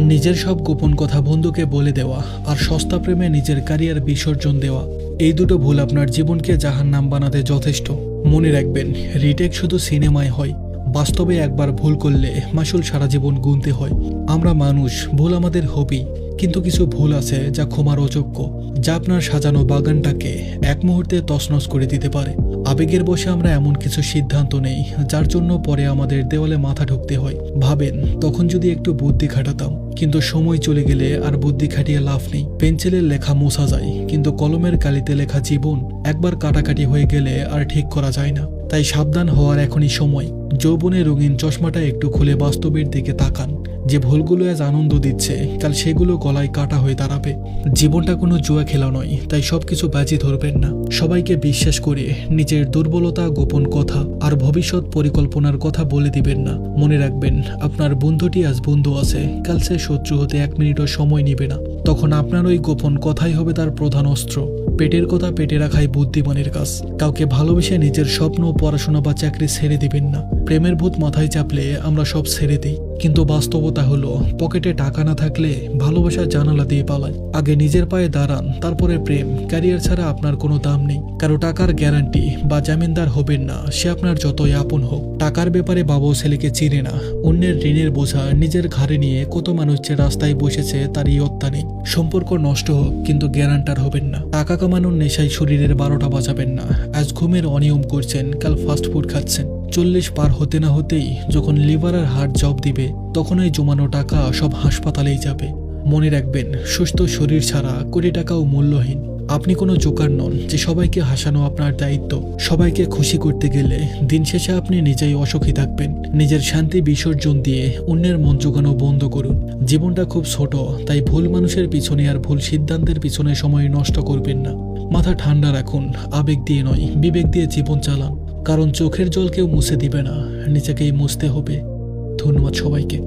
নিজের সব গোপন কথা বন্ধুকে বলে দেওয়া আর সস্তা প্রেমে নিজের ক্যারিয়ার বিসর্জন দেওয়া, এই দুটো ভুল আপনার জীবনকে জাহান্নাম বানাতে যথেষ্ট। মনে রাখবেন, রিটেক শুধু সিনেমায় হয়, বাস্তবে একবার ভুল করলে মাসুল সারা জীবন গুনতে হয়। আমরা মানুষ, ভুল আমাদের হবি, কিন্তু কিছু ভুল আছে যা ক্ষমার অযোগ্য, যা আপনার সাজানো বাগানটাকে এক মুহূর্তে তছনছ করে দিতে পারে। আবেগের বশে আমরা এমন কিছু সিদ্ধান্ত নেই যার জন্য পরে আমাদের দেওয়ালে মাথা ঠুকতে হয়। ভাবেন, তখন যদি একটু বুদ্ধি খাটাতাম। কিন্তু সময় চলে গেলে আর বুদ্ধি খাটিয়ে লাভ নেই। পেন্সিলের লেখা মোছা যায়, কিন্তু কলমের কালিতে লেখা জীবন একবার কাটাকাটি হয়ে গেলে আর ঠিক করা যায় না। তাই সাবধান হওয়ার এখনই সময়। যৌবনের রঙিন চশমাটা একটু খুলে বাস্তবের দিকে তাকান। যে ভুলগুলো আজ আনন্দ দিচ্ছে, কাল সেগুলো গলায় কাটা হয়ে দাঁড়াবে। জীবনটা কোনো জুয়া খেলা নয়, তাই সবকিছু বাজি ধরবেন না। সবাইকে বিশ্বাস করে নিজের দুর্বলতা, গোপন কথা আর ভবিষ্যৎ পরিকল্পনার কথা বলে দিবেন না। মনে রাখবেন, আপনার বন্ধুটি আজ বন্ধু আছে, কাল সে শত্রু হতে 1 মিনিটও সময় নেবে না। তখন আপনার ওই গোপন কথাই হবে তার প্রধান অস্ত্র। পেটের কথা পেটে রাখাই বুদ্ধিমানের কাজ। কাউকে ভালোবেসে নিজের স্বপ্ন, পড়াশোনা বা চাকরি ছেড়ে দিবেন না। প্রেমের ভূত মাথায় চাপলে আমরা সব ছেড়ে দিই, কিন্তু বাস্তবতা হলো পকেটে টাকা না থাকলে ভালোবাসা জানালা দিয়ে পালায়। আগে নিজের পায়ে দাঁড়ান, তারপরে প্রেম। ক্যারিয়ার ছাড়া আপনার কোনো দাম নেই। কারো টাকার গ্যারান্টি বা জামিনদার হবেন না, সে আপনার যতই আপন হোক। টাকার ব্যাপারে বাবু ছেলেকে চিনে না। অন্যের ঋণের বোঝা নিজের ঘাড়ে নিয়ে কত মানুষ যে রাস্তায় বসেছে তার ইয়ত্তা নেই। সম্পর্ক নষ্ট হোক, কিন্তু গ্যারান্টার হবেন না। টাকা কামানোর নেশায় শরীরের 12টা বাজাবেন না। আজ ঘুমের অনিয়ম করছেন, কাল ফাস্ট ফুড খাচ্ছেন। 40 পার হতে না হতেই যখন লিভার আর হার্ট জব দিবে, তখন এই জমানো টাকা সব হাসপাতালেই যাবে। মনে রাখবেন, সুস্থ শরীর ছাড়া কোটি টাকাও মূল্যহীন। আপনি কোনো জোকার নন যে সবাইকে হাসানো আপনার দায়িত্ব। সবাইকে খুশি করতে গেলে দিন শেষে আপনি নিজেই অসুখী থাকবেন। নিজের শান্তি বিসর্জন দিয়ে অন্যের মন জোগানো বন্ধ করুন। জীবনটা খুব ছোট, তাই ভুল মানুষের পিছনে আর ভুল সিদ্ধান্তের পিছনে সময় নষ্ট করবেন না। মাথা ঠান্ডা রাখুন, আবেগ দিয়ে নয়, বিবেক দিয়ে জীবন চালান। কারণ চোখের জল কেউ মুছে দিবে না, নিজেকেই মুছতে হবে। ধন্যবাদ সবাইকে।